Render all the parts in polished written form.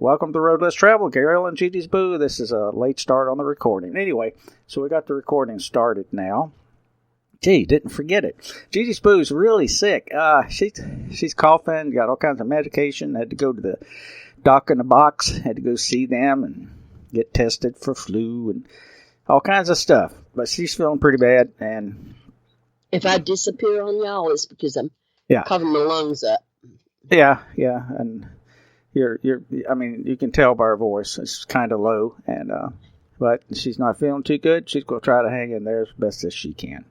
Welcome to Road Less Travel, Carol and Gigi's Boo. This is a late start on the recording. Anyway, so we got the recording started now. Gee, didn't forget it. Gigi's Boo's really sick. She's coughing, got all kinds of medication, had to go to the doc in the box, had to go see them and get tested for flu and all kinds of stuff. But she's feeling pretty bad. And if I disappear on y'all, it's because I'm coughing my lungs up. Yeah, and I mean, you can tell by her voice, it's kind of low, and but she's not feeling too good. She's going to try to hang in there as best as she can.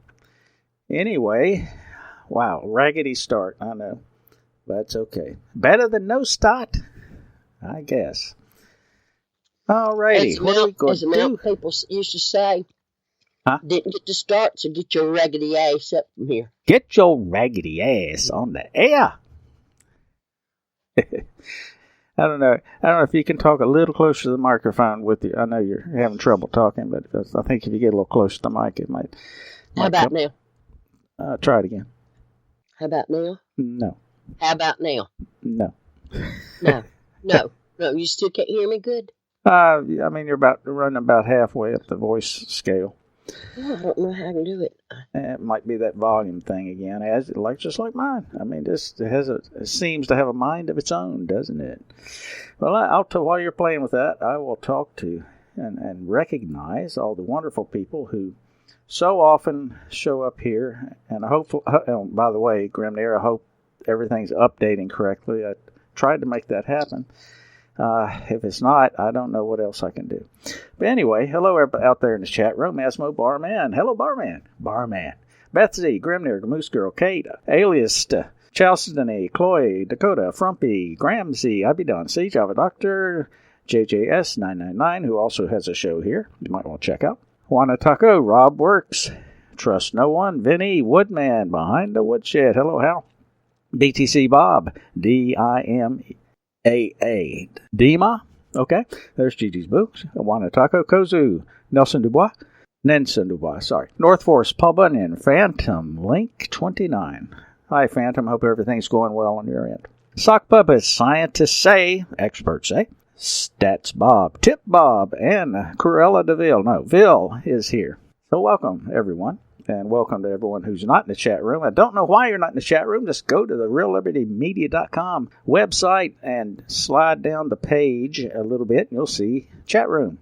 Anyway, wow, raggedy start, I know. That's okay. Better than no start, I guess. All righty, what are we going to do? As the Mount people used to say, didn't get to start, so get your raggedy ass up from here. Get your raggedy ass on the air. I don't know if you can talk a little closer to the microphone with you. I know you're having trouble talking, but I think if you get a little closer to the mic, it might. How about now? Try it again. How about now? No. How about now? No. No. You still can't hear me good? I mean, you're running about halfway up the voice scale. I don't know how I can do it. It might be that volume thing again, just like mine. I mean, it seems to have a mind of its own, doesn't it? Well, while you're playing with that, I will talk to and recognize all the wonderful people who so often show up here. And by the way, Grimnir, I hope everything's updating correctly. I tried to make that happen. If it's not, I don't know what else I can do. But anyway, hello everybody out there in the chat room. Asmo Barman. Hello, Barman. Beth Z, Grimnir, Moose Girl, Kate, Alias, Chalcedony, Chloe, Dakota, Frumpy, Graham Z, Abidon C, Java Doctor, JJS999, who also has a show here. You might want to check out. Juana Taco, Rob Works, Trust No One, Vinny, Woodman, Behind the Woodshed. Hello, Hal. BTC Bob, DIME. AA. Dima. Okay. There's Gigi's Books. Juana Taco. Kozu. Nelson Dubois. Sorry. North Force. Paul Bunyan. Phantom. Link 29. Hi, Phantom. Hope everything's going well on your end. Sock Puppets. Scientists say. Experts say. Stats Bob. Tip Bob. And Cruella DeVille. No, Ville is here. So welcome, everyone. And welcome to everyone who's not in the chat room. I don't know why you're not in the chat room. Just go to the reallibertymedia.com website and slide down the page a little bit, and you'll see chat room.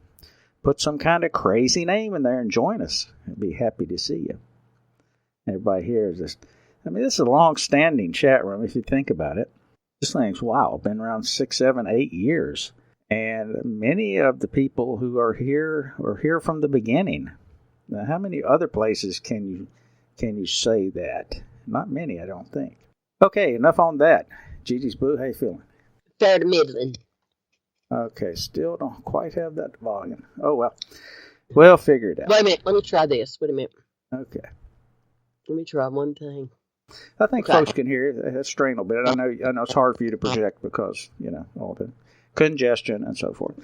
Put some kind of crazy name in there and join us. I'd be happy to see you. Everybody here is just, this is a long-standing chat room if you think about it. This thing's, been around 6, 7, 8 years. And many of the people who are here from the beginning. Now, how many other places can you say that? Not many, I don't think. Okay, enough on that. Gigi's Boo, how you feeling? Fair to middling. Okay, still don't quite have that volume. Oh, well. We'll figure it out. Wait a minute, let me try this. Wait a minute. Okay. Let me try one thing. I think folks can hear it. It's strained a little bit. I know it's hard for you to project because, all the congestion and so forth.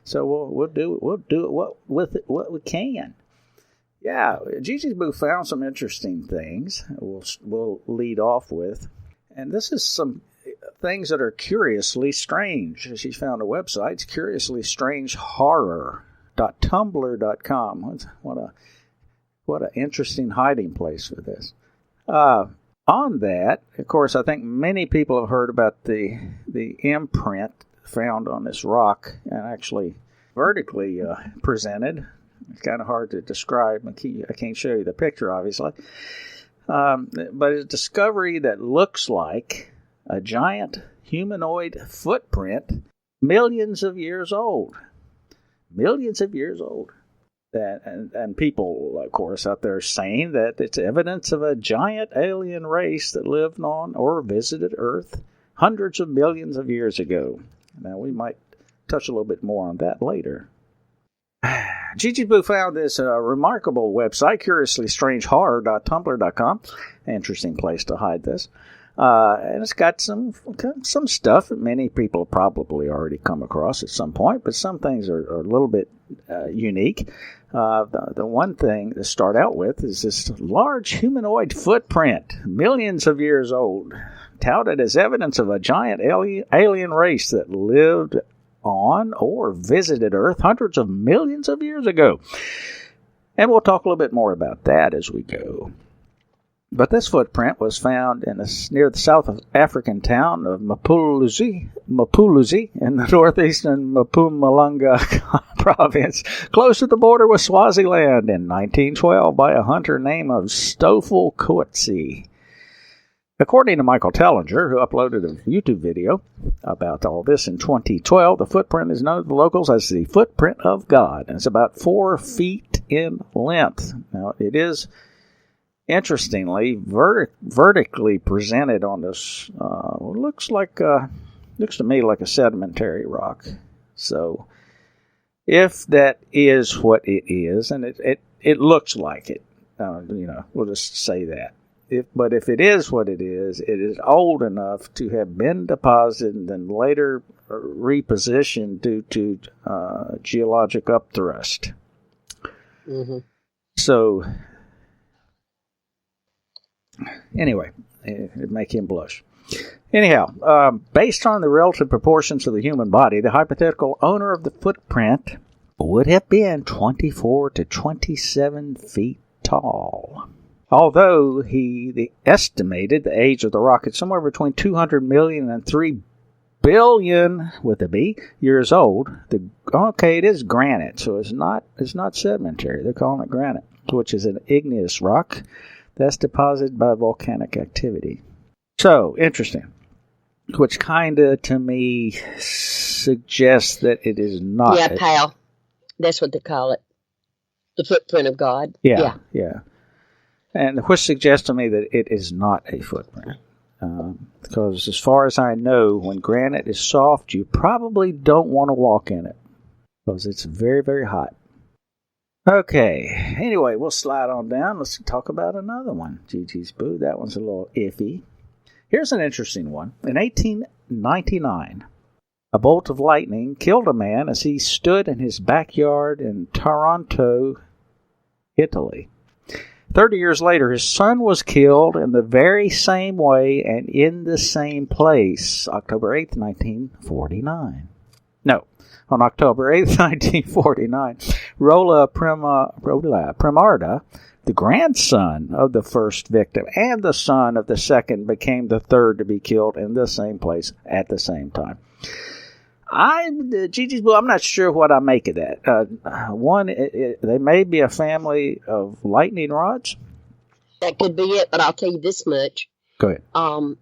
So we'll do it what we can. Yeah, Gigi's Boo found some interesting things we'll lead off with. And this is some things that are curiously strange. She's found a website. It's curiouslystrangehorror.tumblr.com. What an interesting hiding place for this. On that, of course, I think many people have heard about the imprint found on this rock and actually vertically presented. It's kind of hard to describe. I can't show you the picture, obviously. But a discovery that looks like a giant humanoid footprint millions of years old. Millions of years old. And people, of course, out there saying that it's evidence of a giant alien race that lived on or visited Earth hundreds of millions of years ago. Now, we might touch a little bit more on that later. Gigi's Boo found this remarkable website, curiouslystrangehorror.tumblr.com. Interesting place to hide this. And it's got some stuff that many people probably already come across at some point, but some things are a little bit unique. The one thing to start out with is this large humanoid footprint, millions of years old, touted as evidence of a giant alien race that lived on or visited Earth hundreds of millions of years ago. And we'll talk a little bit more about that as we go. But this footprint was found near the South African town of Mapuluzi in the northeastern Mpumalanga province, close to the border with Swaziland in 1912 by a hunter named Stoffel Coetzee. According to Michael Tellinger, who uploaded a YouTube video about all this in 2012, the footprint is known to the locals as the footprint of God, and it's about 4 feet in length. Now, it is, interestingly, vertically presented on this, looks to me like a sedimentary rock. So, if that is what it is, and it looks like it, we'll just say that. But if it is what it is old enough to have been deposited and then later repositioned due to geologic upthrust. Mm-hmm. So, anyway, it'd make him blush. Anyhow, based on the relative proportions of the human body, the hypothetical owner of the footprint would have been 24 to 27 feet tall. Although he estimated the age of the rock at somewhere between 200 million and 3 billion, with a B, years old. It is granite, so it's not sedimentary. They're calling it granite, which is an igneous rock that's deposited by volcanic activity. So, interesting. Which kind of, to me, suggests that it is not. Yeah, pal. That's what they call it. The footprint of God. Yeah. And which suggests to me that it is not a footprint. Because as far as I know, when granite is soft, you probably don't want to walk in it. Because it's very, very hot. Okay. Anyway, we'll slide on down. Let's talk about another one. Gigi's Boo. That one's a little iffy. Here's an interesting one. In 1899, a bolt of lightning killed a man as he stood in his backyard in Taranto, Italy. 30 years later, his son was killed in the very same way and in the same place, October 8th, 1949. No, on October 8th, 1949, Rola Primarda, the grandson of the first victim and the son of the second, became the third to be killed in the same place at the same time. Gigi's Blue, I'm not sure what I make of that. One, they may be a family of lightning rods. That could be it, but I'll tell you this much. Go ahead.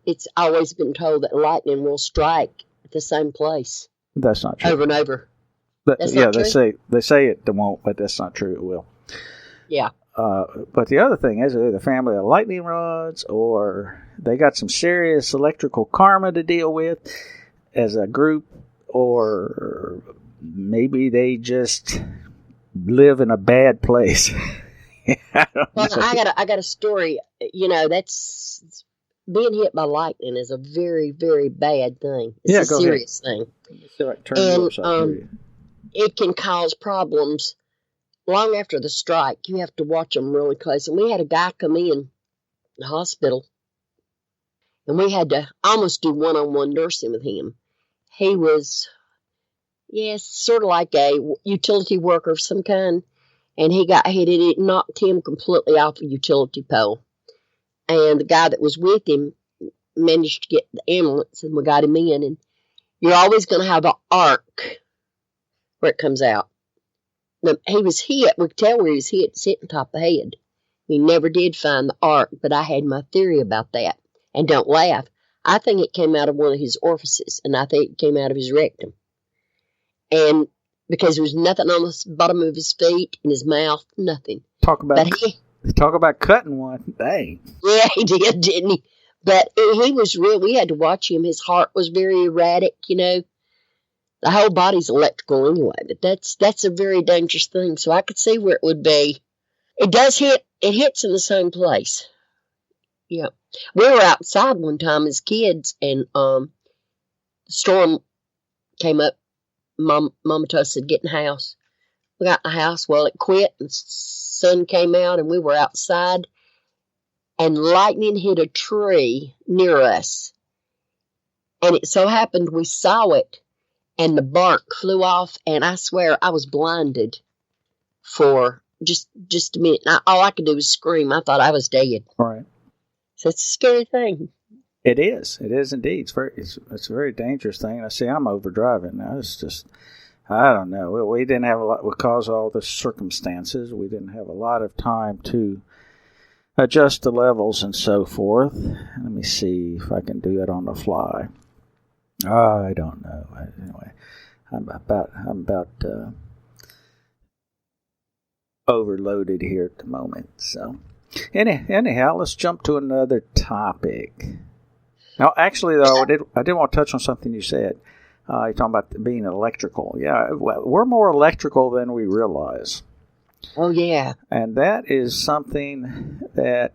It's always been told that lightning will strike at the same place. That's not true. Over and over. That's not true? They say it won't, but that's not true. It will. Yeah. But the other thing is, they're the family of lightning rods, or they got some serious electrical karma to deal with as a group. Or maybe they just live in a bad place. I got a story. That's being hit by lightning is a very, very bad thing. It's a serious thing. And it can cause problems long after the strike. You have to watch them really close. And we had a guy come in the hospital, and we had to almost do one-on-one nursing with him. He was, sort of like a utility worker of some kind, and he got hit. It knocked him completely off a utility pole. And the guy that was with him managed to get the ambulance, and we got him in. And you're always going to have an arc where it comes out. Now, he was hit. We could tell where he was hit, sitting top of the head. We never did find the arc, but I had my theory about that. And don't laugh. I think it came out of one of his orifices, and I think it came out of his rectum. And because there was nothing on the bottom of his feet, in his mouth, nothing. Talk about cutting one. Dang. Yeah, he did, didn't he? But he was real. We had to watch him. His heart was very erratic, The whole body's electrical anyway, but that's a very dangerous thing. So I could see where it would be. It does hit. It hits in the same place. Yeah. We were outside one time as kids, and the storm came up. Mama told us to get in the house. We got in the house. Well, it quit, and the sun came out, and we were outside, and lightning hit a tree near us. And it so happened we saw it, and the bark flew off, and I swear I was blinded for just a minute. All I could do was scream. I thought I was dead. Right. So it's a scary thing. It is. It is indeed. It's a very dangerous thing. I see I'm overdriving now. It's just, I don't know. We didn't have a lot, because of all the circumstances, we didn't have a lot of time to adjust the levels and so forth. Let me see if I can do it on the fly. I don't know. Anyway, I'm about overloaded here at the moment. So, anyhow, let's jump to another topic. Now, actually, though, I did want to touch on something you said. You're talking about being electrical. Yeah, we're more electrical than we realize. Oh, yeah. And that is something that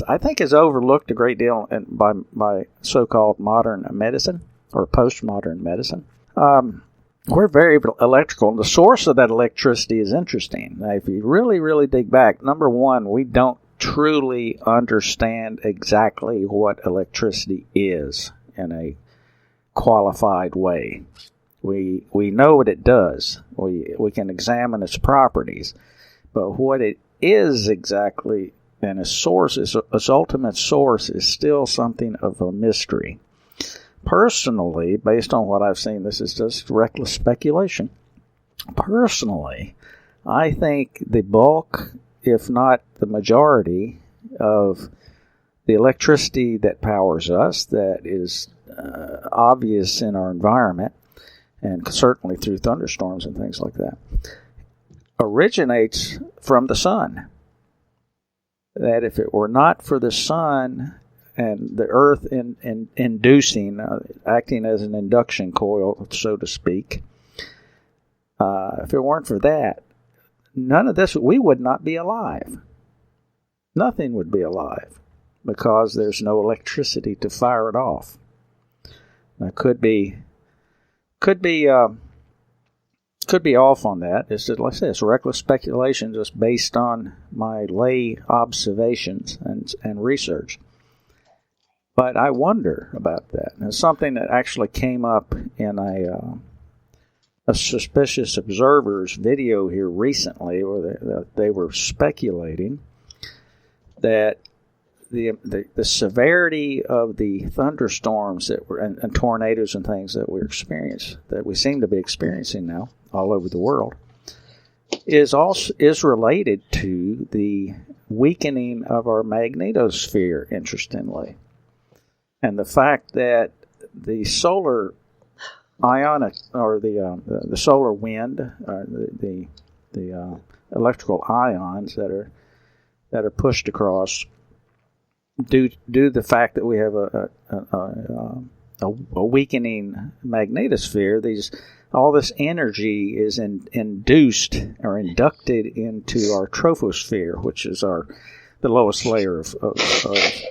I think is overlooked a great deal by so-called modern medicine or postmodern medicine. We're very electrical, and the source of that electricity is interesting. Now, if you really, really dig back, number one, we don't truly understand exactly what electricity is in a qualified way. We know what it does. We can examine its properties, but what it is exactly and its ultimate source is still something of a mystery. Personally, based on what I've seen, this is just reckless speculation. Personally, I think the bulk, if not the majority, of the electricity that powers us, that is obvious in our environment, and certainly through thunderstorms and things like that, originates from the sun. That if it were not for the sun and the earth inducing, acting as an induction coil, so to speak, if it weren't for that, none of this, we would not be alive. Nothing would be alive because there's no electricity to fire it off. Now, could be off on that. It's just, like I said, it's reckless speculation just based on my lay observations and research. But I wonder about that. And it's something that actually came up in a Suspicious Observers video here recently, where they were speculating that the severity of the thunderstorms that were and tornadoes and things that we seem to be experiencing now all over the world is related to the weakening of our magnetosphere, interestingly, and the fact that solar ionic or the solar wind, the electrical ions that are pushed across due to the fact that we have a weakening magnetosphere, all this energy is induced or inducted into our troposphere, which is the lowest layer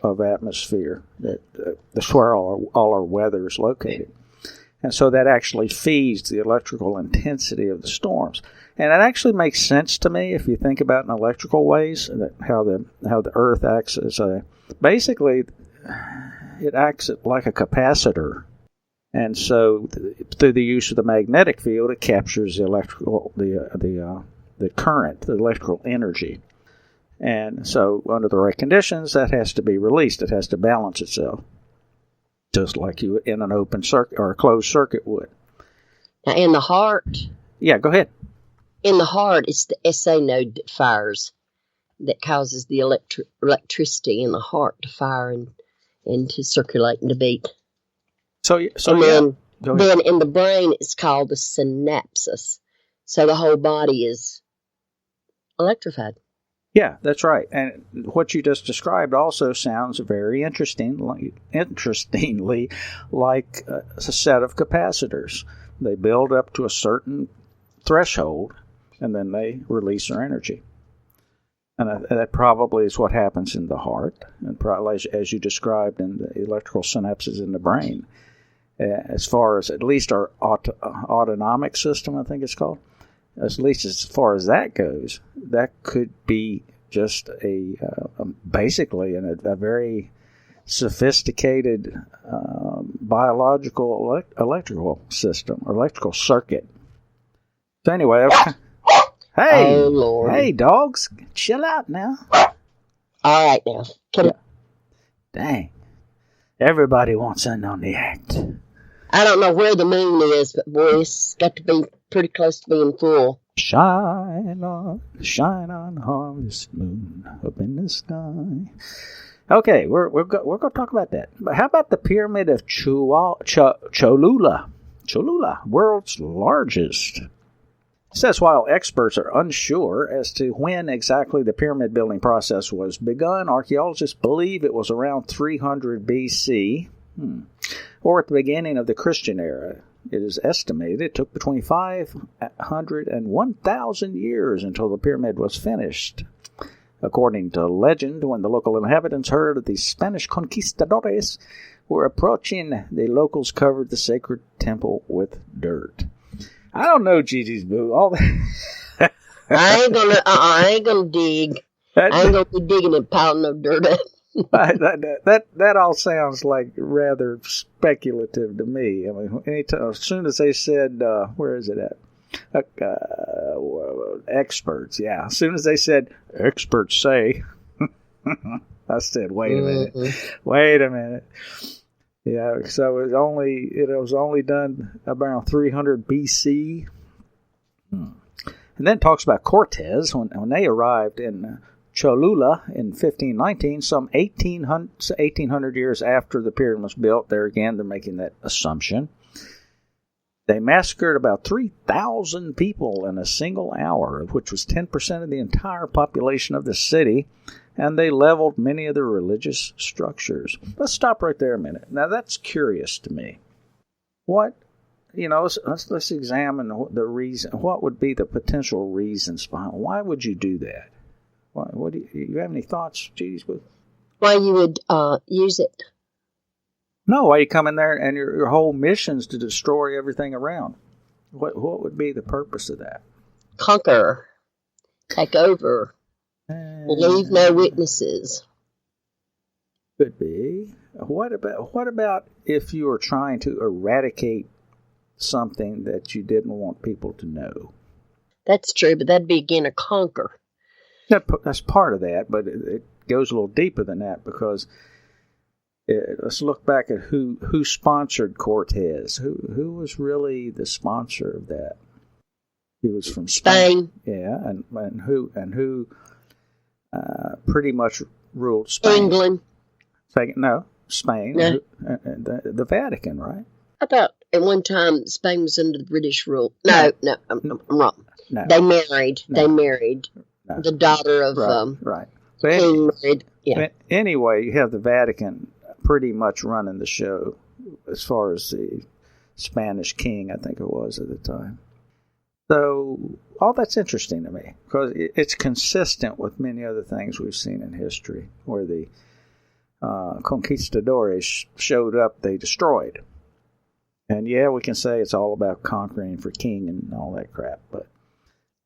of atmosphere that's where all our weather is located. And so that actually feeds the electrical intensity of the storms. And it actually makes sense to me if you think about it in electrical ways, how the Earth acts as basically it acts like a capacitor. And so through the use of the magnetic field, it captures the current, the electrical energy. And so under the right conditions, that has to be released. It has to balance itself, just like you would in an open circuit or a closed circuit would. Now, in the heart. Yeah, go ahead. In the heart, it's the SA node that fires, that causes the electricity in the heart to fire and to circulate and to beat. Then in the brain, it's called the synapses. So the whole body is electrified. Yeah, that's right. And what you just described also sounds very interestingly like a set of capacitors. They build up to a certain threshold, and then they release their energy. And that probably is what happens in the heart, and probably as you described in the electrical synapses in the brain. As far as at least our autonomic system, I think it's called, at least as far as that goes, that could be just basically a very sophisticated biological electrical system, electrical circuit. So anyway, okay. Hey, oh, Lord. Hey, dogs, chill out now. All right, now. Dang. Everybody wants in on the act. I don't know where the moon is, but boy, it's got to be pretty close to being full. Shine on harvest moon up in the sky. Okay, we're going to talk about that. But how about the pyramid of Cholula? Cholula, world's largest. It says while experts are unsure as to when exactly the pyramid building process was begun, archaeologists believe it was around 300 BC, or at the beginning of the Christian era. It is estimated it took between 500 and 1,000 years until the pyramid was finished. According to legend, when the local inhabitants heard that the Spanish conquistadores were approaching, the locals covered the sacred temple with dirt. I don't know, Gigi's Boo. All that. I ain't gonna dig. I ain't gonna be digging and piling no dirt up. that all sounds like rather speculative to me. I mean, as soon as they said, where is it at? Experts, yeah. As soon as they said, experts say, I said, wait a minute. Yeah, so it was only done around 300 BC. And then it talks about Cortez when they arrived in Cholula in 1519, some 1800 years after the pyramid was built. There again, they're making that assumption. They massacred about 3,000 people in a single hour, which was 10% of the entire population of the city, and they leveled many of the religious structures. Let's stop right there a minute. Now, that's curious to me. Let's examine the reason. What would be the potential reasons behind? Why would you do that? What do you have any thoughts, Geez? Why you would use it? No, why you come in there and your whole mission's to destroy everything around? What would be the purpose of that? Conquer, take over, leave no witnesses. Could be. What about if you were trying to eradicate something that you didn't want people to know? That's true, but that'd be again a conquer. That's part of that, but it goes a little deeper than that because let's look back at who sponsored Cortez. Who was really the sponsor of that? He was from Spain. Yeah, and who pretty much ruled Spain? England. No, Spain. No. The Vatican, right? I thought at one time Spain was under the British rule. No, I'm wrong. No. They married. No. They married the daughter of right. King married. Yeah. Anyway, you have the Vatican pretty much running the show as far as the Spanish king, I think it was at the time. So all that's interesting to me because it's consistent with many other things we've seen in history where the conquistadores showed up, they destroyed. And yeah, we can say it's all about conquering for king and all that crap, but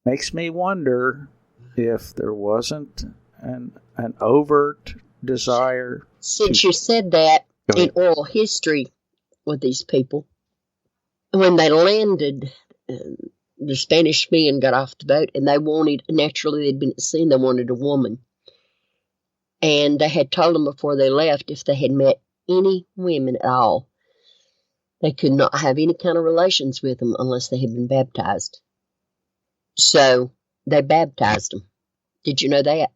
makes me wonder if there wasn't an overt desire. Since you said that, in oral history with these people, when they landed, the Spanish men got off the boat and they wanted, naturally they'd been at sea, they wanted a woman. And they had told them before they left if they had met any women at all, they could not have any kind of relations with them unless they had been baptized. So they baptized them. Did you know that?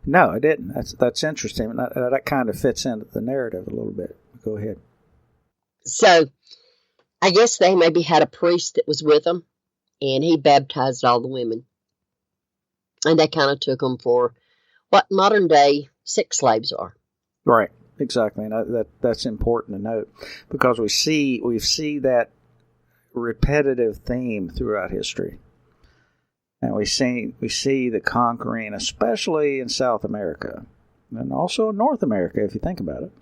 No, I didn't. That's interesting. That kind of fits into the narrative a little bit. Go ahead. So I guess they maybe had a priest that was with them, and he baptized all the women. And they kind of took them for what modern day sex slaves are. Right. Exactly. And that's important to note because we see that repetitive theme throughout history. And we see the conquering, especially in South America, and also in North America, if you think about it.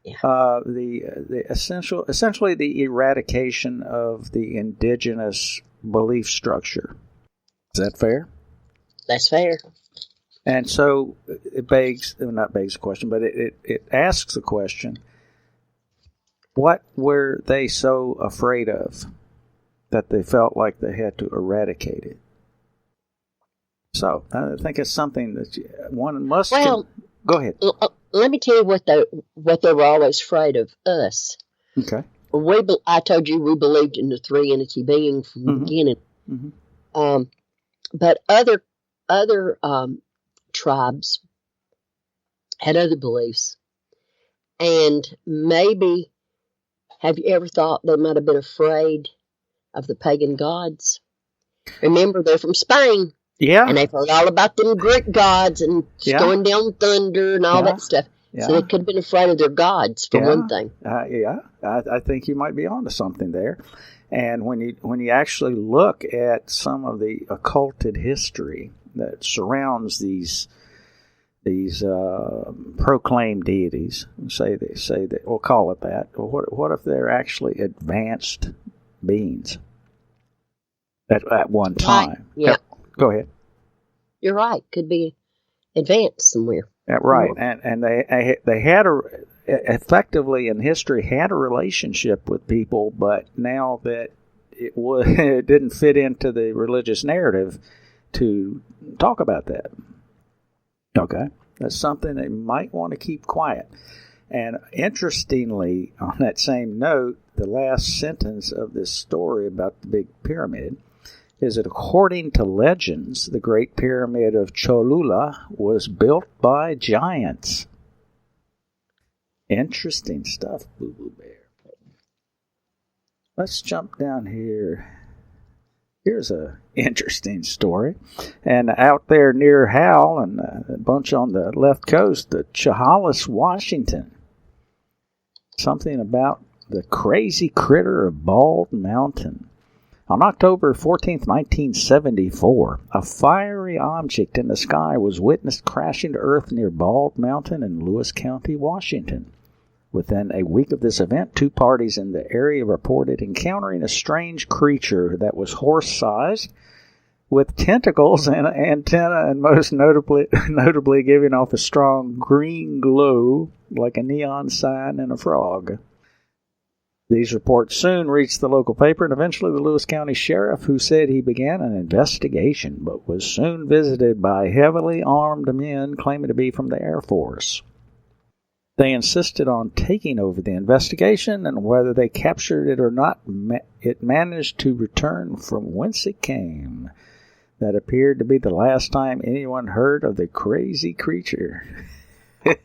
Yeah. The essentially the eradication of the indigenous belief structure. Is that fair? That's fair. And so it not begs the question, but it asks the question, what were they so afraid of that they felt like they had to eradicate it? So I think it's something that one must... Well, go ahead. Let me tell you what they were always afraid of, us. Okay. I told you we believed in the three entity being from the beginning. Mm-hmm. But other tribes had other beliefs. And maybe, have you ever thought they might have been afraid of the pagan gods? Remember, they're from Spain. Yeah. And they've heard all about them Greek gods and going down thunder and all that stuff. Yeah. So they could have been afraid of their gods, for one thing. I think you might be onto something there. And when you actually look at some of the occulted history that surrounds these proclaimed deities, say that we'll call it that. What if they're actually advanced beings at one time? Right. Yeah. Go ahead. You're right. Could be advanced somewhere. Right, and they had effectively in history had a relationship with people, but now that it didn't fit into the religious narrative to talk about that. Okay, that's something they might want to keep quiet. And interestingly, on that same note, the last sentence of this story about the Big Pyramid is that according to legends, the Great Pyramid of Cholula was built by giants. Interesting stuff, Boo Boo Bear. Let's jump down here. Here's a interesting story. And out there near Howell and a bunch on the left coast, the Chehalis, Washington. Something about the crazy critter of Bald Mountain. On October 14th, 1974, a fiery object in the sky was witnessed crashing to Earth near Bald Mountain in Lewis County, Washington. Within a week of this event, 2 parties in the area reported encountering a strange creature that was horse-sized, with tentacles and an antenna, and most notably giving off a strong green glow like a neon sign and a frog. These reports soon reached the local paper and eventually the Lewis County Sheriff, who said he began an investigation, but was soon visited by heavily armed men claiming to be from the Air Force. They insisted on taking over the investigation, and whether they captured it or not, it managed to return from whence it came. That appeared to be the last time anyone heard of the crazy creature. I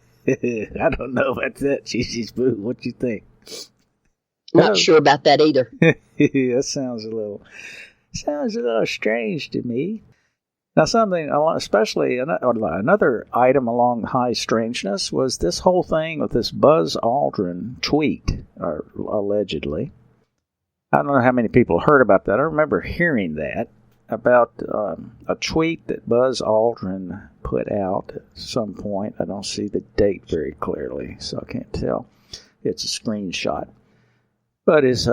don't know about that, Gigi Boo. What do you think? Not sure about that either. That sounds a little strange to me. Now, something, especially another item along high strangeness, was this whole thing with this Buzz Aldrin tweet, allegedly. I don't know how many people heard about that. I remember hearing that about a tweet that Buzz Aldrin put out at some point. I don't see the date very clearly, so I can't tell. It's a screenshot. But his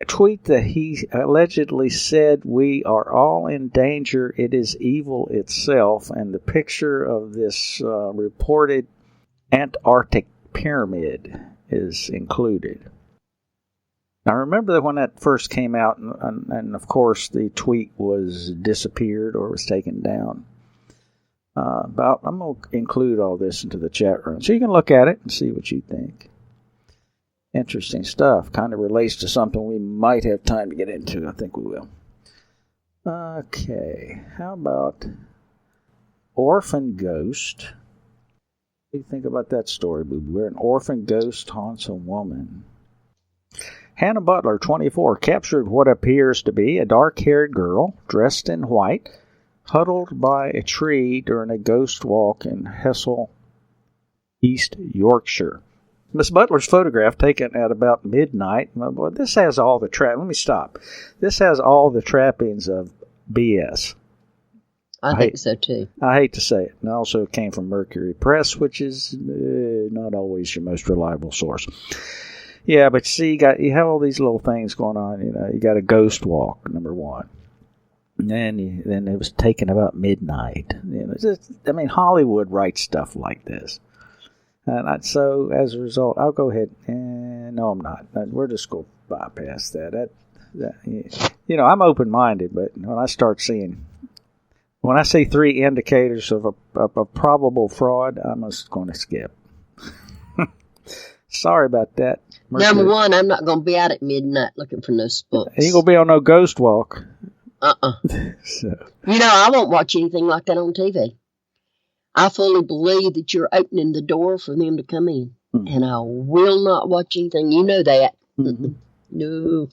tweet that he allegedly said, "We are all in danger, it is evil itself," and the picture of this reported Antarctic pyramid is included. Now remember that when that first came out, and of course the tweet was disappeared or was taken down. But I'm going to include all this into the chat room so you can look at it and see what you think. Interesting stuff. Kind of relates to something we might have time to get into. I think we will. Okay. How about Orphan Ghost? What do you think about that story, Boo Boo? Where an orphan ghost haunts a woman. Hannah Butler, 24, captured what appears to be a dark-haired girl dressed in white, huddled by a tree during a ghost walk in Hessel, East Yorkshire. Miss Butler's photograph taken at about midnight. Well, this has all the let me stop. This has all the trappings of BS. I think so too. I hate to say it. And also it came from Mercury Press, which is not always your most reliable source. Yeah, but see, you have all these little things going on. You know, you got a ghost walk, number one. And then it was taken about midnight. Hollywood writes stuff like this. And so, as a result, I'll go ahead and... No, I'm not. We're just going to bypass that. I'm open-minded, but when I start seeing... When I see 3 indicators of a probable fraud, I'm just going to skip. Sorry about that. Number one, I'm not going to be out at midnight looking for no spooks. You ain't going to be on no ghost walk. So. I won't watch anything like that on TV. I fully believe that you're opening the door for them to come in. Mm-hmm. And I will not watch anything. You know that. Mm-hmm. No.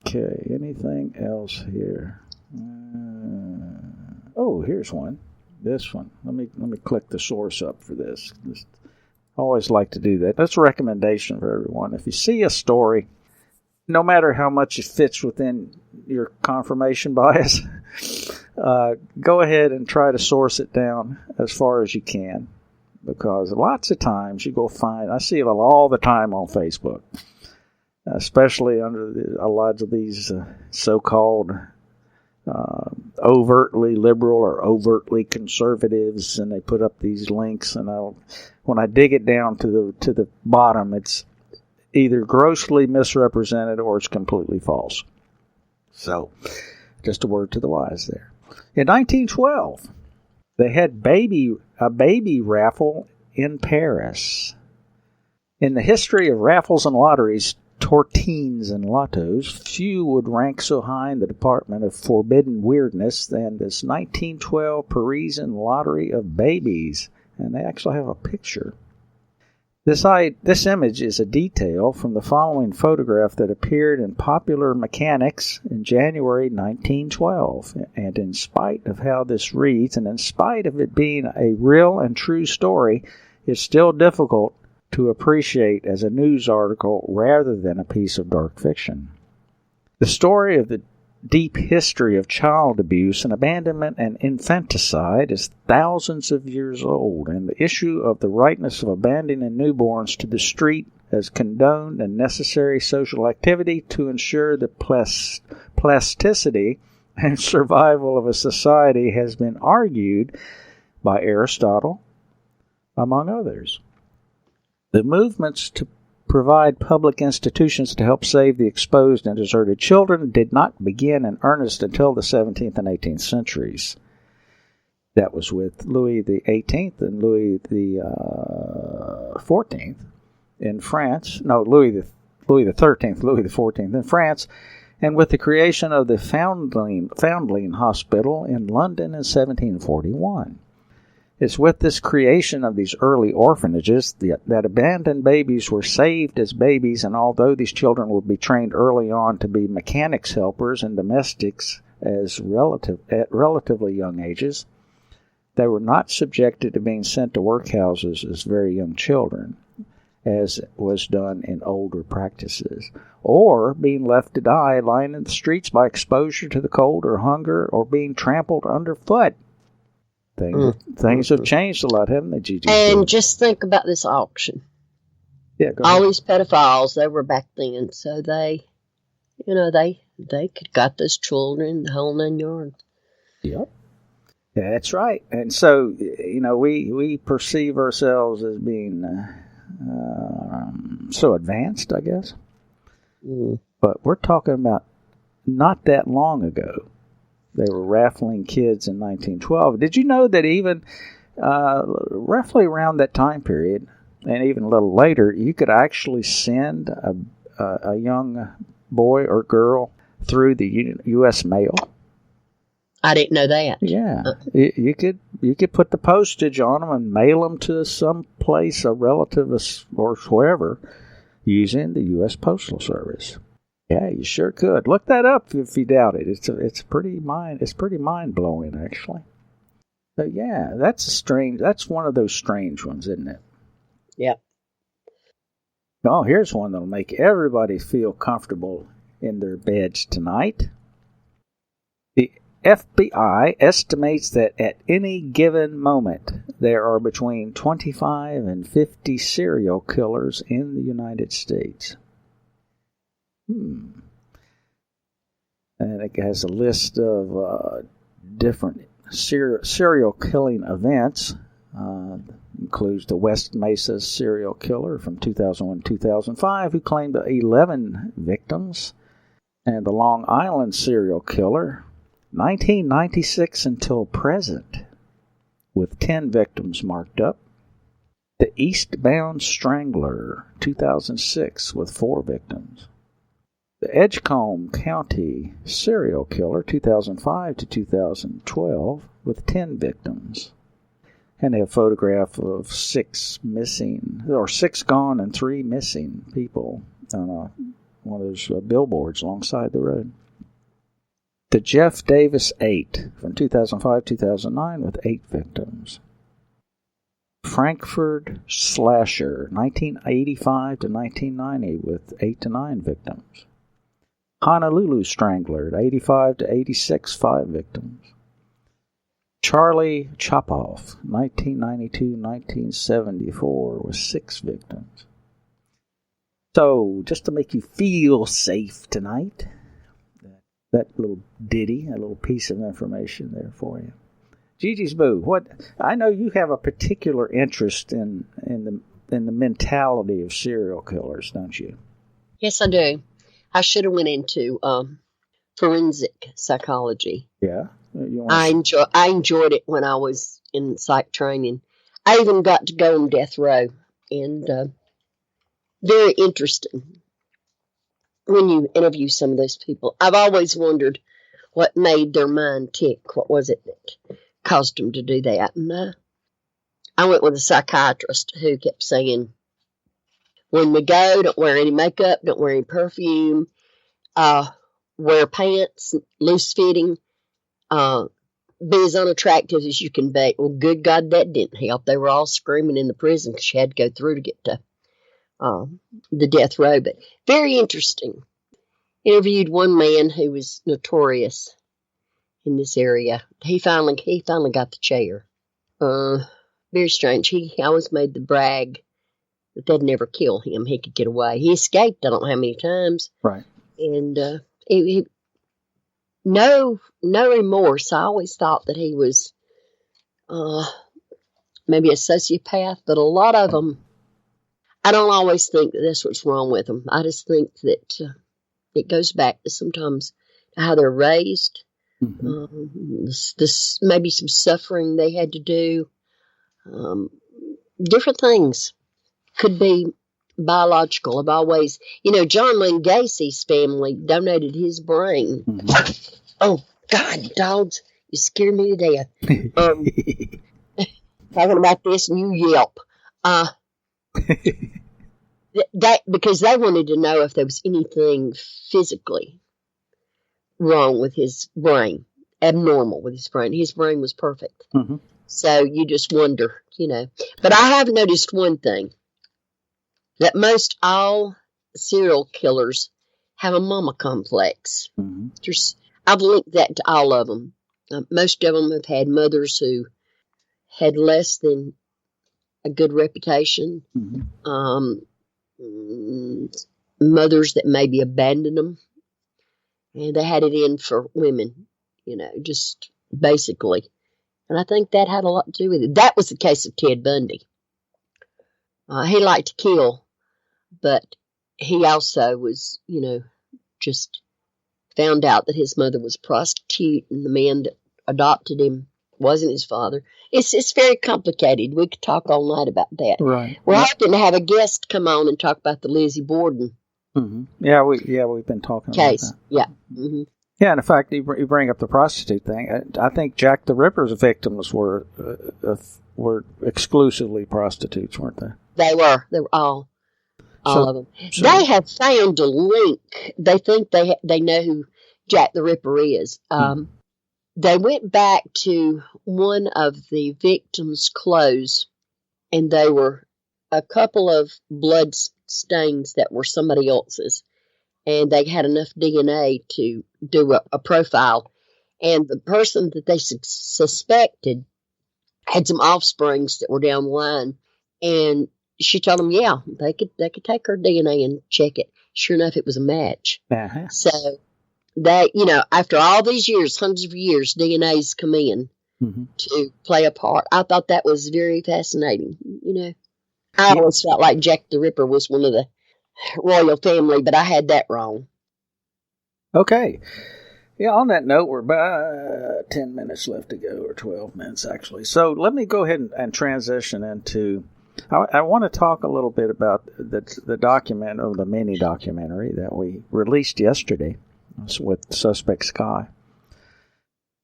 Okay, anything else here? Here's one. This one. Let me click the source up for this. I always like to do that. That's a recommendation for everyone. If you see a story, no matter how much it fits within your confirmation bias, go ahead and try to source it down as far as you can. Because lots of times you go find, I see it all the time on Facebook, especially under a lot of these so-called overtly liberal or overtly conservatives, and they put up these links, and when I dig it down to the bottom, it's either grossly misrepresented or it's completely false. So, just a word to the wise there. In 1912, they had a baby raffle in Paris. In the history of raffles and lotteries, tortines and lottos, few would rank so high in the department of forbidden weirdness than this 1912 Parisian lottery of babies. And they actually have a picture. This image is a detail from the following photograph that appeared in Popular Mechanics in January 1912. And in spite of how this reads, and in spite of it being a real and true story, it's still difficult to appreciate as a news article rather than a piece of dark fiction. The story of the deep history of child abuse and abandonment and infanticide is thousands of years old, and the issue of the rightness of abandoning newborns to the street as condoned and necessary social activity to ensure the plasticity and survival of a society has been argued by Aristotle, among others. The movements to provide public institutions to help save the exposed and deserted children did not begin in earnest until the 17th and 18th centuries. That was with Louis XVIII and Louis XIV in France. No, Louis XIII, Louis XIV in France, and with the creation of the Foundling Hospital in London in 1741. It's with this creation of these early orphanages that abandoned babies were saved as babies, and although these children would be trained early on to be mechanics helpers and domestics at relatively young ages, they were not subjected to being sent to workhouses as very young children, as was done in older practices, or being left to die lying in the streets by exposure to the cold or hunger, or being trampled underfoot. Things have changed a lot, haven't they, Gigi? And just think about this auction. Yeah, go all ahead. These pedophiles, they were back then, so they got those children the whole 9 yards. Yep. Yeah, that's right. And so, we perceive ourselves as being so advanced, I guess. But we're talking about not that long ago. They were raffling kids in 1912. Did you know that even roughly around that time period, and even a little later, you could actually send a young boy or girl through the U.S. mail? I didn't know that. Yeah, you could put the postage on them and mail them to some place, a relative or wherever, using the U.S. Postal Service. Yeah, you sure could. Look that up if you doubt it. It's pretty mind blowing, actually. So yeah, that's one of those strange ones, isn't it? Yeah. Oh, here's one that'll make everybody feel comfortable in their beds tonight. The FBI estimates that at any given moment there are between 25 and 50 serial killers in the United States. And it has a list of different serial killing events. Includes the West Mesa serial killer from 2001-2005 who claimed 11 victims, and the Long Island serial killer 1996 until present with 10 victims marked up. The Eastbound Strangler 2006 with 4 victims. The Edgecombe County serial killer 2005-2012 with 10 victims. And a photograph of 6 gone and 3 missing people on one of those billboards alongside the road. The Jeff Davis 8 from 2005-2009 with 8 victims. Frankfurt Slasher 1985-1990 with 8 to 9 victims. Honolulu Strangler 85-86, 5 victims. Charlie Chopoff, 1992-1974, with 6 victims. So, just to make you feel safe tonight, that little ditty, a little piece of information there for you. Gigi's Boo, I know you have a particular interest in the mentality of serial killers, don't you? Yes, I do. I should have went into forensic psychology. Yeah. I enjoyed it when I was in psych training. I even got to go on death row, and very interesting when you interview some of those people. I've always wondered what made their mind tick. What was it that caused them to do that? And I went with a psychiatrist who kept saying, when we go, don't wear any makeup, don't wear any perfume, wear pants, loose fitting, be as unattractive as you can be. Well, good God, that didn't help. They were all screaming in the prison because she had to go through to get to the death row. But very interesting. Interviewed one man who was notorious in this area. He finally got the chair. Very strange. He always made the brag that they'd never kill him. He could get away. He escaped I don't know how many times. Right. And no remorse. I always thought that he was maybe a sociopath, but a lot of them, I don't always think that that's what's wrong with them. I just think that it goes back to sometimes how they're raised, this maybe some suffering they had to do, different things. Could be biological. I've always, John Wayne Gacy's family donated his brain. Oh, God, dogs, you scare me to death. Talking about this and you yelp. Because they wanted to know if there was anything physically wrong with his brain, abnormal with his brain. His brain was perfect. So you just wonder, But I have noticed one thing, that most all serial killers have a mama complex. I've linked that to all of them. Most of them have had mothers who had less than a good reputation. Mothers that maybe abandoned them. And they had it in for women, just basically. And I think that had a lot to do with it. That was the case of Ted Bundy. He liked to kill, but he also was, just found out that his mother was a prostitute and the man that adopted him wasn't his father. It's very complicated. We could talk all night about that. Right. We're hoping to have a guest come on and talk about the Lizzie Borden. Yeah, we've been talking case. About that. Yeah. Yeah, and in fact, you bring up the prostitute thing. I think Jack the Ripper's victims were exclusively prostitutes, weren't they? They were. They were all of them. So, they have found a link. They think they know who Jack the Ripper is. They went back to one of the victims' clothes, and they were a couple of blood stains that were somebody else's. And they had enough DNA to do a profile. And the person that they suspected had some offsprings that were down the line. And she told them, yeah, they could take her DNA and check it. Sure enough, it was a match. So after all these years, hundreds of years, DNA's come in to play a part. I thought that was very fascinating. I always felt like Jack the Ripper was one of the royal family, but I had that wrong. Okay. Yeah, on that note, we're about 10 minutes left to go, or 12 minutes, actually. So let me go ahead and transition into... I want to talk a little bit about the mini documentary that we released yesterday with Suspect Sky.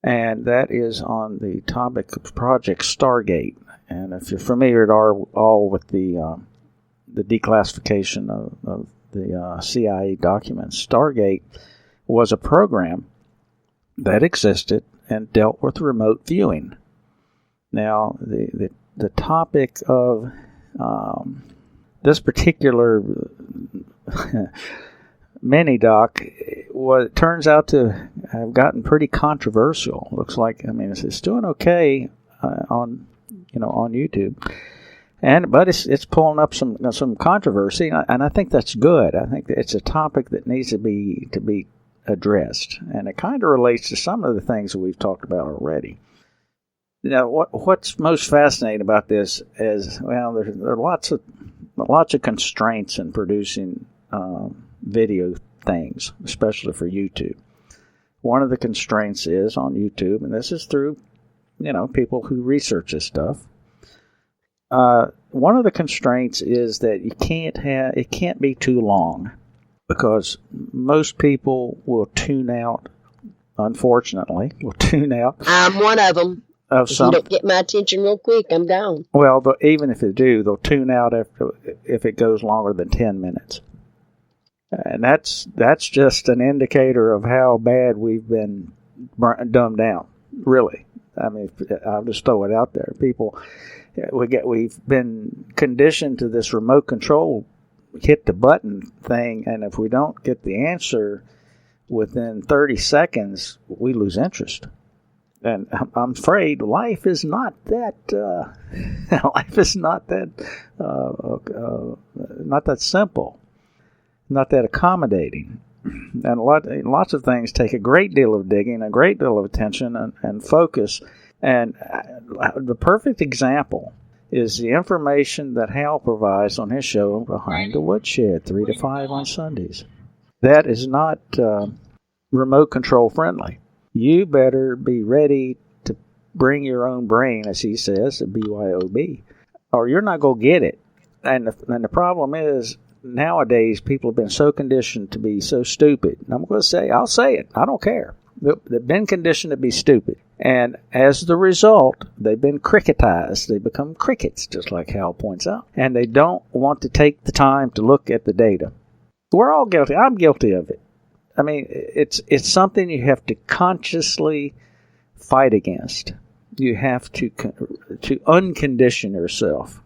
And that is on the topic of Project Stargate. And if you're familiar at all with the declassification of the CIA documents, Stargate was a program that existed and dealt with remote viewing. Now, the topic of this particular mini-doc turns out to have gotten pretty controversial. Looks like, it's doing okay on YouTube, but it's pulling up some controversy, and I think that's good. I think that it's a topic that needs to be addressed, and it kind of relates to some of the things that we've talked about already. What's most fascinating about this is, there are lots of constraints in producing video things, especially for YouTube. One of the constraints is on YouTube, and this is through people who research this stuff. One of the constraints is that it can't be too long, because most people will tune out. Unfortunately, will tune out. I'm one of them. If you don't get my attention real quick, I'm gone. Well, even if they do, they'll tune out if it goes longer than 10 minutes. And that's just an indicator of how bad we've been dumbed down, really. I'll just throw it out there. We've been conditioned to this remote control, hit the button thing, and if we don't get the answer within 30 seconds, we lose interest. And I'm afraid life is not that. Not that simple, not that accommodating, and lots of things take a great deal of digging, a great deal of attention, and focus. And the perfect example is the information that Hal provides on his show Behind the Woodshed, 3 to 5 on Sundays. That is not remote control friendly. You better be ready to bring your own brain, as he says, BYOB, or you're not going to get it. And the problem is, nowadays, people have been so conditioned to be so stupid. And I'll say it, I don't care. They've been conditioned to be stupid. And as the result, they've been cricketized. They become crickets, just like Hal points out. And they don't want to take the time to look at the data. We're all guilty. I'm guilty of it. It's something you have to consciously fight against. You have to uncondition yourself.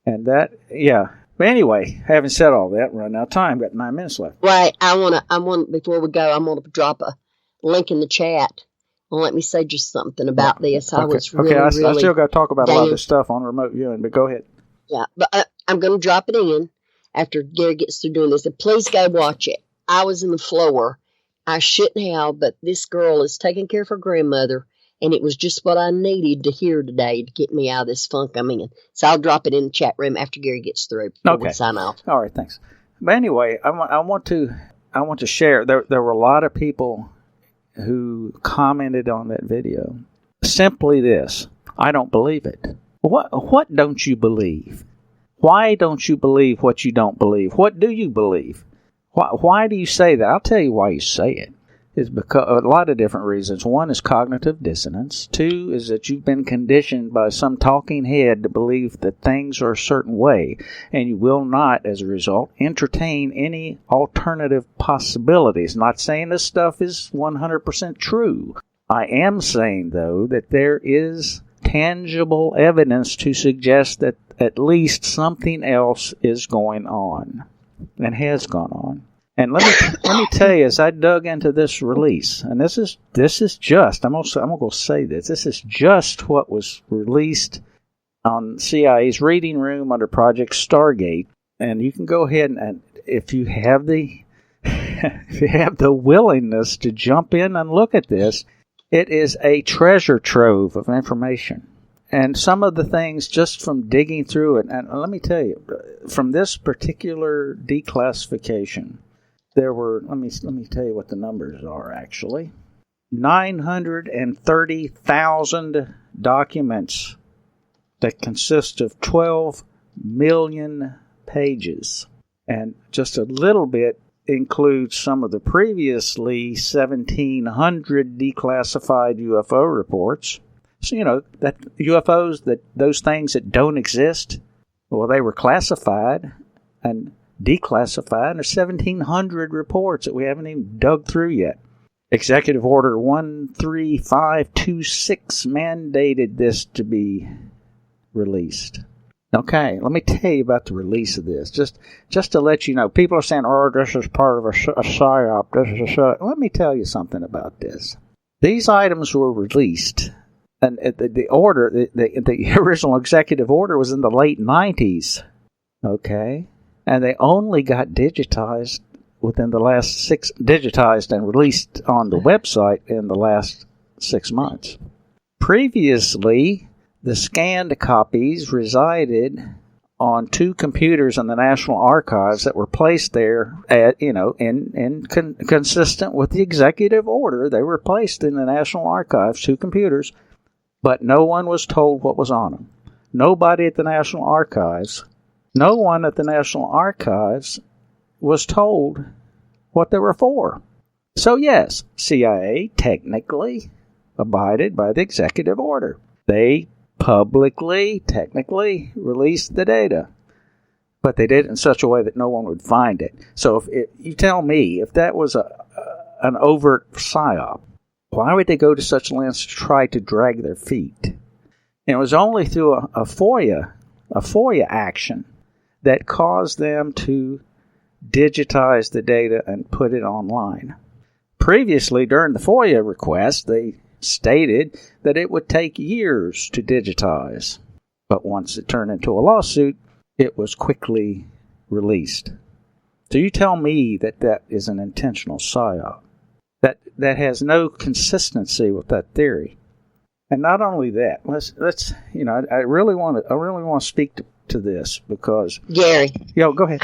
And that, yeah. But anyway, having said all that, run out of time. Got 9 minutes left. Right. Before we go, I'm going to drop a link in the chat. Well, let me say just something about this. I still got to talk about a lot of this stuff on remote viewing, but go ahead. Yeah, but I'm going to drop it in after Gary gets through doing this. And please go watch it. I was in the floor. I shouldn't have, but this girl is taking care of her grandmother, and it was just what I needed to hear today to get me out of this funk I'm in. So I'll drop it in the chat room after Gary gets through. Okay. We sign off. All right, thanks. But anyway, I want to share. There were a lot of people who commented on that video. Simply this: I don't believe it. What don't you believe? Why don't you believe what you don't believe? What do you believe? Why do you say that? I'll tell you why you say it. It's because a lot of different reasons. One is cognitive dissonance. Two is that you've been conditioned by some talking head to believe that things are a certain way, and you will not, as a result, entertain any alternative possibilities. Not saying this stuff is 100% true. I am saying, though, that there is tangible evidence to suggest that at least something else is going on and has gone on. And let me tell you, as I dug into this release, and this is just, I'm gonna say this is just what was released on CIA's reading room under Project Stargate. And you can go ahead and if you have the if you have the willingness to jump in and look at this, it is a treasure trove of information. And some of the things just from digging through it, and let me tell you, from this particular declassification, there were, let me tell you what the numbers are actually. 930,000 documents that consist of 12 million pages. And just a little bit includes some of the previously 1,700 declassified UFO reports. So, that UFOs, those things that don't exist, well, they were classified and declassified. There's 1,700 reports that we haven't even dug through yet. Executive Order 13526 mandated this to be released. Okay, let me tell you about the release of this. Just to let you know, people are saying, "Oh, this is part of a psyop. This is a psyop." Let me tell you something about this. These items were released, and the order, the original executive order, was in the late 90s. Okay, and they only got digitized within the last digitized and released on the website in the last 6 months. Previously, the scanned copies resided on 2 computers in the National Archives that were placed there consistent with the executive order. They were placed in the National Archives, 2 computers, but no one was told what was on them. No one at the National Archives was told what they were for. So yes, CIA technically abided by the executive order. They publicly, technically released the data, but they did it in such a way that no one would find it. So if you tell me, if that was an overt psyop, why would they go to such lengths to try to drag their feet? And it was only through a FOIA action that caused them to digitize the data and put it online. Previously, during the FOIA request, they stated that it would take years to digitize. But once it turned into a lawsuit, it was quickly released. So you tell me that is an intentional psyop. That has no consistency with that theory. And not only that, let's I really want to speak to this because Gary. Go ahead.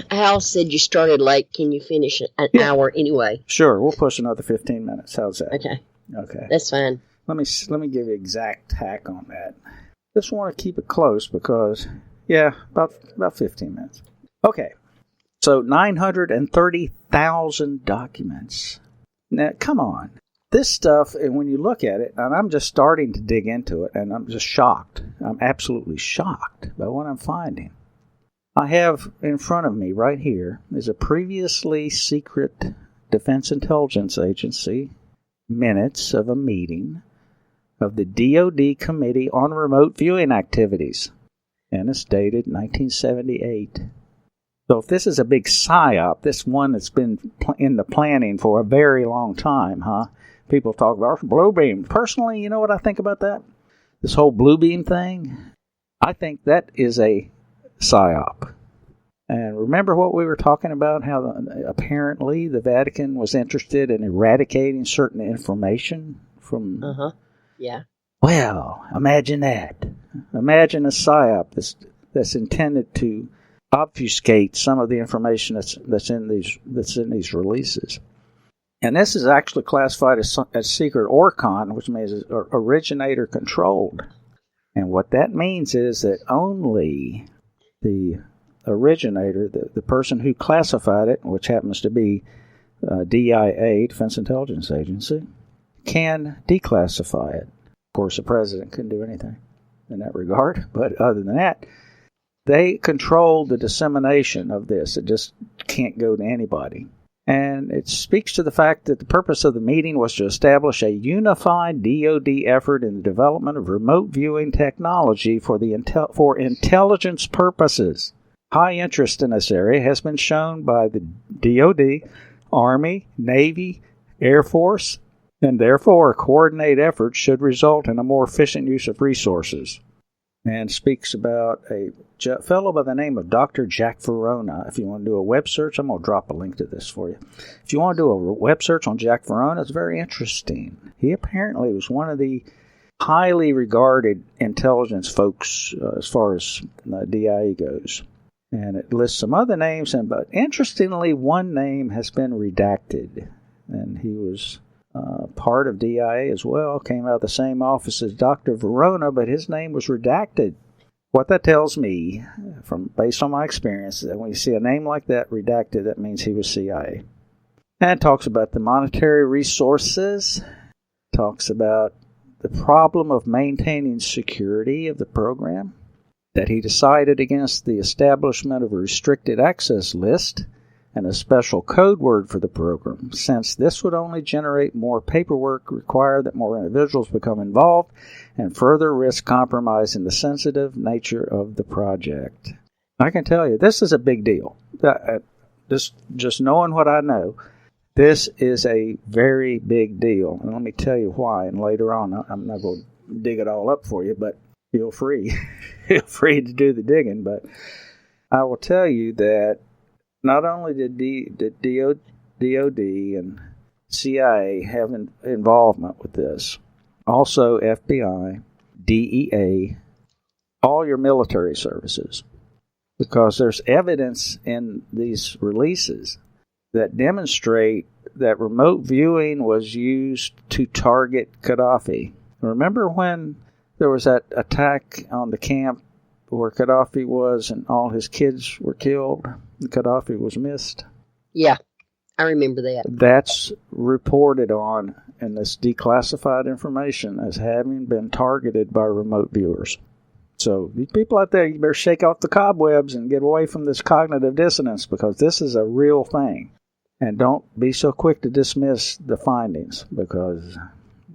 Hal said you started late. Can you finish an hour anyway? Sure, we'll push another 15 minutes. How's that? Okay. That's fine. Let me give you exact tack on that. Just want to keep it close because about 15 minutes. Okay. So 930,000 documents. Now, come on. This stuff, and when you look at it, and I'm just starting to dig into it, and I'm just shocked. I'm absolutely shocked by what I'm finding. I have in front of me right here is a previously secret Defense Intelligence Agency minutes of a meeting of the DoD Committee on Remote Viewing Activities, and it's dated 1978. So if this is a big psyop, this one that's been in the planning for a very long time, People talk about blue beam. Personally, you know what I think about that? This whole blue beam thing? I think that is a psyop. And remember what we were talking about, how apparently the Vatican was interested in eradicating certain information from... Yeah. Well, imagine that. Imagine a psyop that's intended to obfuscate some of the information that's in these releases. And this is actually classified as secret ORCON, which means it's originator controlled. And what that means is that only the originator, the person who classified it, which happens to be DIA, Defense Intelligence Agency, can declassify it. Of course, the president couldn't do anything in that regard, but other than that, they control the dissemination of this. It just can't go to anybody. And it speaks to the fact that the purpose of the meeting was to establish a unified DoD effort in the development of remote viewing technology for intelligence purposes. High interest in this area has been shown by the DoD, Army, Navy, Air Force, and therefore coordinated efforts should result in a more efficient use of resources. and speaks about a fellow by the name of Dr. Jack Verona. If you want to do a web search, I'm going to drop a link to this for you. If you want to do a web search on Jack Verona, it's very interesting. He apparently was one of the highly regarded intelligence folks as far as DIA goes. And it lists some other names, but interestingly, one name has been redacted. And he was part of DIA as well, came out of the same office as Dr. Verona, but his name was redacted. What that tells me, based on my experience, is that when you see a name like that redacted, that means he was CIA. And it talks about the monetary resources, talks about the problem of maintaining security of the program, that he decided against the establishment of a restricted access list and a special code word for the program, since this would only generate more paperwork, require that more individuals become involved, and further risk compromising the sensitive nature of the project. I can tell you, this is a big deal. Just knowing what I know, this is a very big deal. And let me tell you why, and later on, I'm not going to dig it all up for you, but feel free. Feel free to do the digging. But I will tell you that not only did DOD and CIA have involvement with this, also FBI, DEA, all your military services, because there's evidence in these releases that demonstrate that remote viewing was used to target Gaddafi. Remember when there was that attack on the camp where Gaddafi was and all his kids were killed? Gaddafi was missed. Yeah, I remember that. That's reported on in this declassified information as having been targeted by remote viewers. So these people out there, you better shake off the cobwebs and get away from this cognitive dissonance, because this is a real thing. And don't be so quick to dismiss the findings, because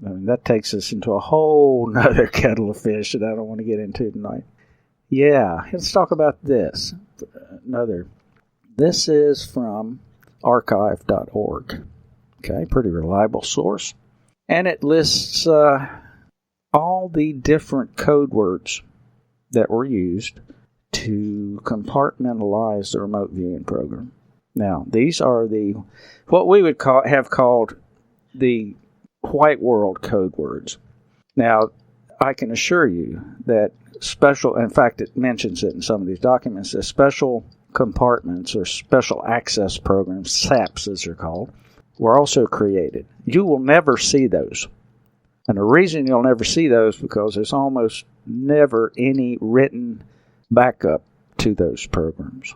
that takes us into a whole nother kettle of fish that I don't want to get into tonight. Yeah, let's talk about this. This is from archive.org. Okay, pretty reliable source. And it lists all the different code words that were used to compartmentalize the remote viewing program. Now, these are what we would have called the white world code words. Now, I can assure you that in fact, it mentions it in some of these documents, that special compartments or special access programs, SAPs as they're called, were also created. You will never see those. And the reason you'll never see those because there's almost never any written backup to those programs.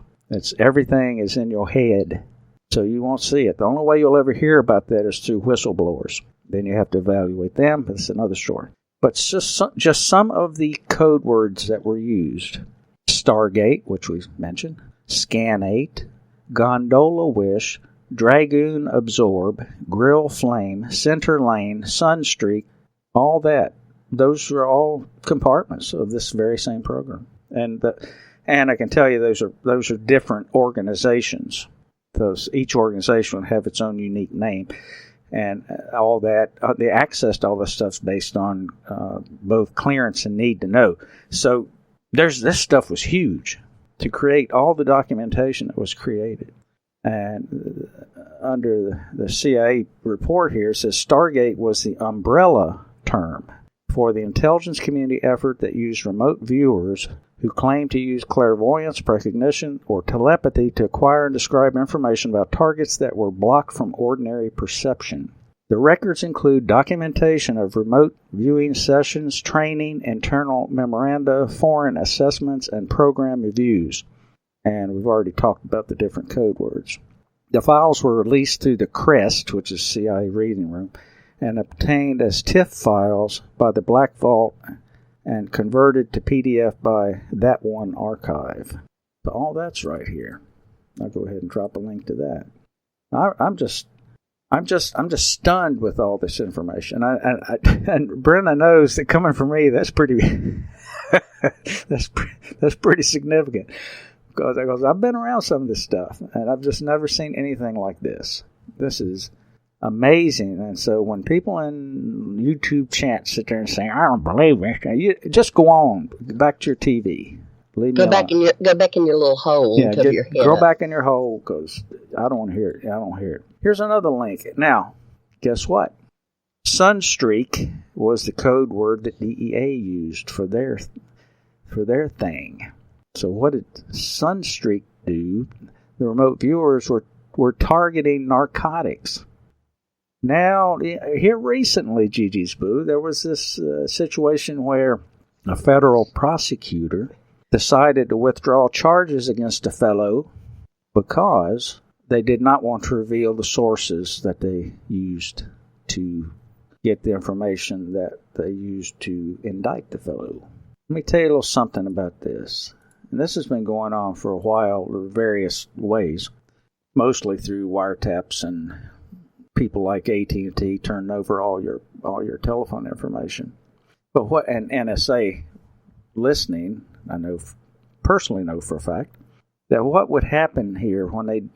Everything is in your head, so you won't see it. The only way you'll ever hear about that is through whistleblowers. Then you have to evaluate them, but it's another story. But just some of the code words that were used. Stargate, which we mentioned, Scan 8, Gondola Wish, Dragoon Absorb, Grill Flame, Center Lane, Sunstreak, all that. Those are all compartments of this very same program. And I can tell you those are different organizations. Each organization would have its own unique name. And all that, the access to all this stuff's based on both clearance and need to know. So this stuff was huge to create all the documentation that was created. And under the CIA report here, it says Stargate was the umbrella term for the intelligence community effort that used remote viewers who claimed to use clairvoyance, precognition, or telepathy to acquire and describe information about targets that were blocked from ordinary perception. The records include documentation of remote viewing sessions, training, internal memoranda, foreign assessments, and program reviews. And we've already talked about the different code words. The files were released through the CREST, which is CIA Reading Room, and obtained as TIFF files by the Black Vault and converted to PDF by That One Archive. So all that's right here. I'll go ahead and drop a link to that. I'm just stunned with all this information. And Brenda knows that coming from me, that's pretty that's pretty significant. Because I've been around some of this stuff, and I've just never seen anything like this. This is amazing. And so when people in YouTube chat sit there and say, I don't believe it, you just go on. Go back to your TV. Go back in your little hole and cover your head Go up. back in your hole, because I don't want to hear it. I don't hear it. Here's another link. Now, guess what? Sunstreak was the code word that DEA used for their thing. So what did Sunstreak do? The remote viewers were targeting narcotics. Now, here recently, Gigi's Boo, there was this situation where a federal prosecutor decided to withdraw charges against a fellow because they did not want to reveal the sources that they used to get the information that they used to indict the fellow. Let me tell you a little something about this. And this has been going on for a while in various ways, mostly through wiretaps and people like AT&T turning over all your telephone information. But what and NSA listening, I personally know for a fact that what would happen here when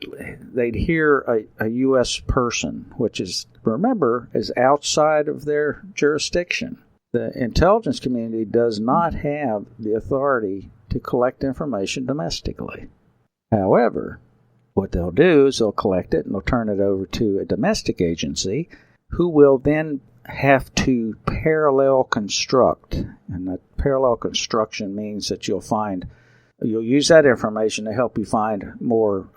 they'd hear a U.S. person, which is, remember, is outside of their jurisdiction. The intelligence community does not have the authority to collect information domestically. However, what they'll do is they'll collect it and they'll turn it over to a domestic agency, who will then have to parallel construct. And that parallel construction means that you'll use that information to help you find more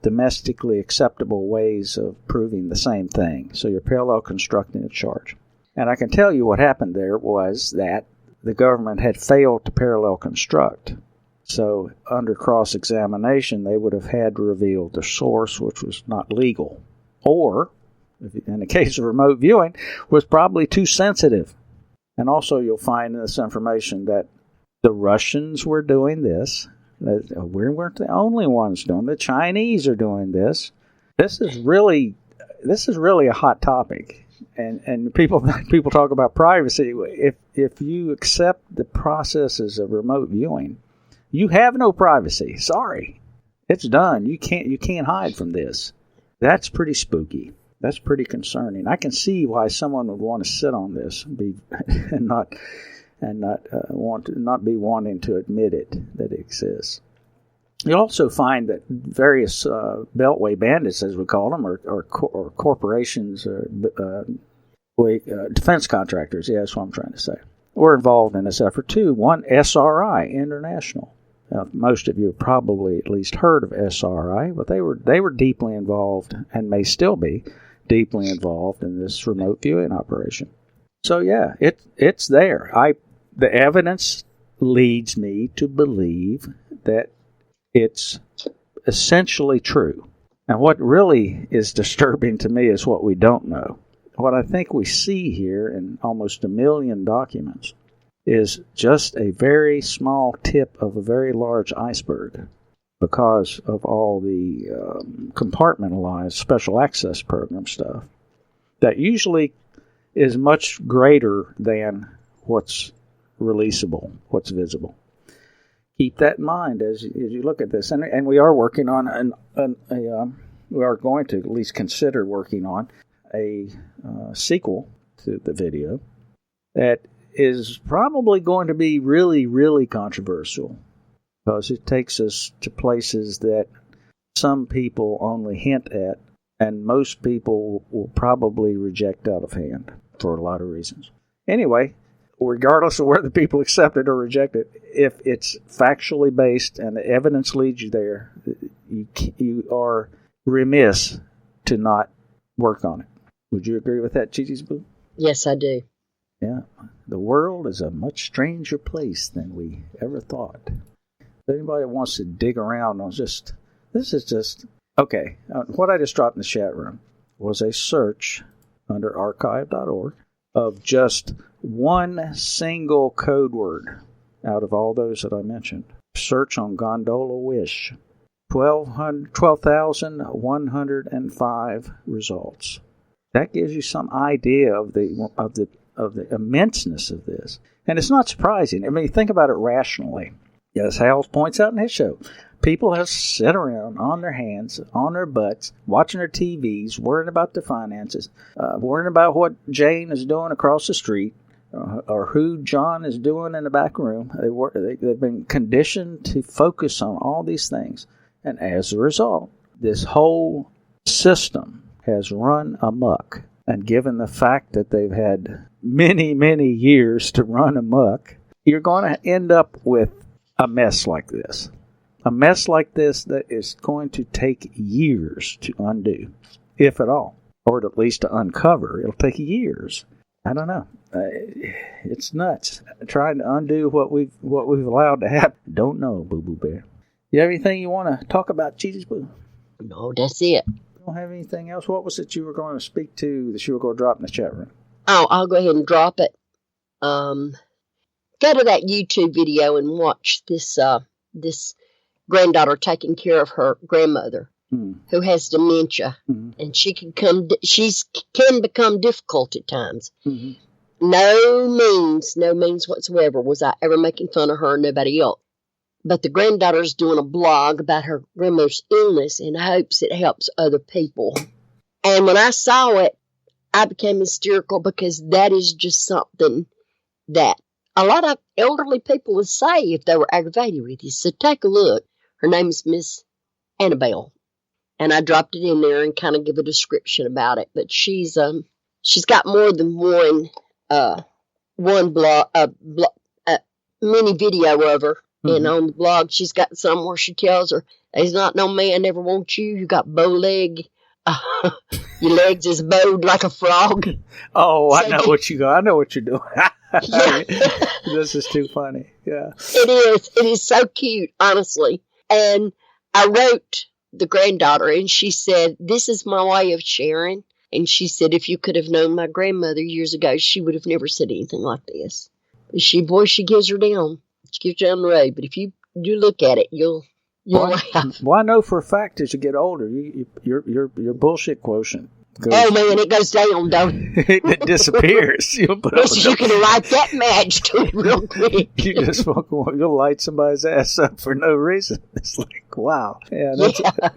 domestically acceptable ways of proving the same thing. So you're parallel constructing a charge. And I can tell you what happened there was that the government had failed to parallel construct. So under cross-examination, they would have had to reveal the source, which was not legal. Or, in the case of remote viewing, was probably too sensitive. And also you'll find in this information that the Russians were doing this. We weren't the only ones doing it. The Chinese are doing this. This is really a hot topic. And people talk about privacy. If you accept the processes of remote viewing, you have no privacy. Sorry. It's done. You can't hide from this. That's pretty spooky. That's pretty concerning. I can see why someone would want to sit on this and not be wanting to admit it, that it exists. You'll also find that various beltway bandits, as we call them, or corporations, defense contractors, yeah, that's what I'm trying to say, were involved in this effort too. One, SRI International. Now, most of you have probably at least heard of SRI, but they were deeply involved, and may still be deeply involved in this remote viewing operation. So yeah, it's there. The evidence leads me to believe that it's essentially true. And what really is disturbing to me is what we don't know. What I think we see here in almost 1 million documents is just a very small tip of a very large iceberg, because of all the compartmentalized special access program stuff that usually is much greater than what's releasable, what's visible. Keep that in mind as you look at this. And we are working on we are going to at least consider working on a sequel to the video that is probably going to be really, really controversial, because it takes us to places that some people only hint at, and most people will probably reject out of hand for a lot of reasons. Anyway, regardless of whether people accept it or reject it, if it's factually based and the evidence leads you there, you are remiss to not work on it. Would you agree with that, Gigi's Boo? Yes, I do. Yeah. The world is a much stranger place than we ever thought. If anybody wants to dig around on this is just... Okay, what I just dropped in the chat room was a search under archive.org of just one single code word out of all those that I mentioned. Search on Gondola Wish. 12,105 results. That gives you some idea of the immenseness of this. And it's not surprising. I mean, think about it rationally. As Hal points out in his show, people have sat around on their hands, on their butts, watching their TVs, worrying about their finances, worrying about what Jane is doing across the street, or who John is doing in the back room. They've been conditioned to focus on all these things. And as a result, this whole system has run amok. And given the fact that they've had many, many years to run amok, you're going to end up with a mess like this. A mess like this that is going to take years to undo, if at all, or at least to uncover. It'll take years. I don't know. It's nuts. Trying to undo what we've allowed to happen. Don't know, Boo Boo Bear. You have anything you want to talk about, Jesus Boo? No, that's it. Don't have anything else? What was it you were going to speak to that you were going to drop in the chat room? Oh, I'll go ahead and drop it. Go to that YouTube video and watch this granddaughter taking care of her grandmother who has dementia, and she can become difficult at times. No means whatsoever was I ever making fun of her or nobody else. But the granddaughter's doing a blog about her grandmother's illness in hopes it helps other people. And when I saw it, I became hysterical because that is just something that a lot of elderly people would say if they were aggravated with you. So take a look. Her name is Miss Annabelle. And I dropped it in there and kind of give a description about it. But she's got more than one blog, mini video of her. And on the blog, she's got some where she tells her, "There's not no man ever wants you. You got bow leg. Your legs is bowed like a frog." Oh, so I know what you got. I know what you're doing. This is too funny. Yeah, it is. It is so cute, honestly. And I wrote the granddaughter, and she said, "This is my way of sharing." And she said, "If you could have known my grandmother years ago, she would have never said anything like this. She gives her down. She gives you down the road. But if you look at it, you'll laugh." Well, I know for a fact as you get older, your bullshit quotion goes, oh man, it goes down, don't it? It disappears. You'll put you can light that match to it real quick. You'll light somebody's ass up for no reason. It's like, wow. Yeah,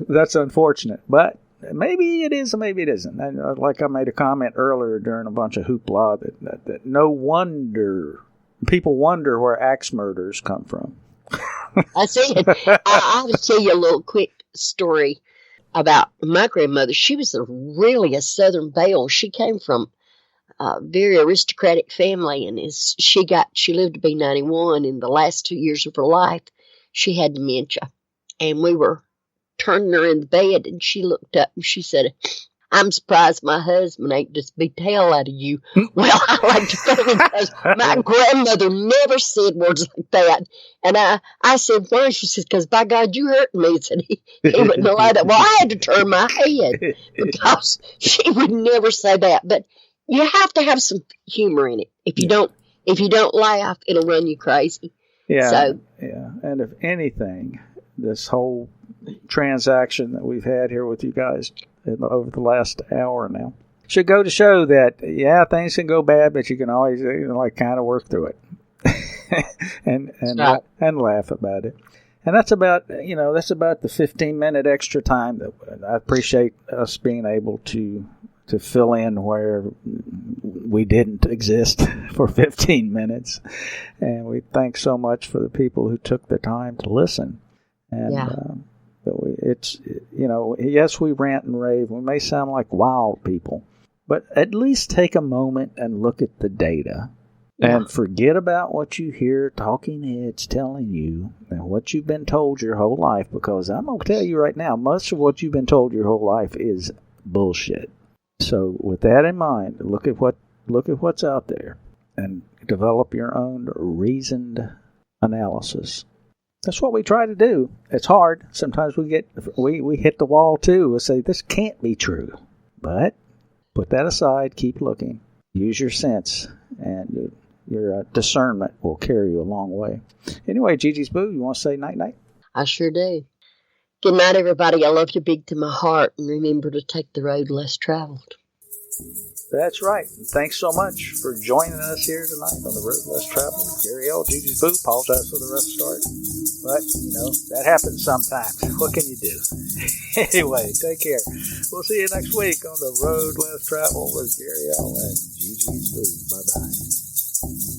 that's unfortunate. But maybe it is, or maybe it isn't. And like I made a comment earlier during a bunch of hoopla that no wonder people wonder where axe murders come from. I see it. I'll tell you a little quick story about my grandmother. She was really a Southern belle. She came from a very aristocratic family, and she lived to be 91. In the last 2 years of her life, she had dementia, and we were turning her in the bed, and she looked up and she said, "I'm surprised my husband ain't just beat the hell out of you." Well, I like to think because my grandmother never said words like that. And I said, "Why?" She said, "Because by God, you hurt me." He said, he wouldn't allow that. Well, I had to turn my head because she would never say that. But you have to have some humor in it. If you don't laugh, it'll run you crazy. Yeah. So, yeah. And if anything, this whole transaction that we've had here with you guys over the last hour now should go to show that, yeah, things can go bad, but you can always kind of work through it and laugh about it. And that's about the 15-minute extra time that I appreciate us being able to fill in where we didn't exist for 15 minutes. And we thank so much for the people who took the time to listen. And yes, we rant and rave. We may sound like wild people, but at least take a moment and look at the data and forget about what you hear talking heads telling you and what you've been told your whole life, because I'm going to tell you right now, most of what you've been told your whole life is bullshit. So with that in mind, look at what's out there and develop your own reasoned analysis. That's what we try to do. It's hard. Sometimes we hit the wall too. We say, this can't be true. But put that aside. Keep looking. Use your sense. And your discernment will carry you a long way. Anyway, Gigi's Boo, you want to say night-night? I sure do. Good night, everybody. I love you big to my heart. And remember to take the road less traveled. That's right. And thanks so much for joining us here tonight on the Road Less Traveled. Gary L. Gigi's Boo. Apologize for the rough start. But, that happens sometimes. What can you do? Anyway, take care. We'll see you next week on the Road Less Traveled with Gary L. and Gigi's Boo. Bye-bye.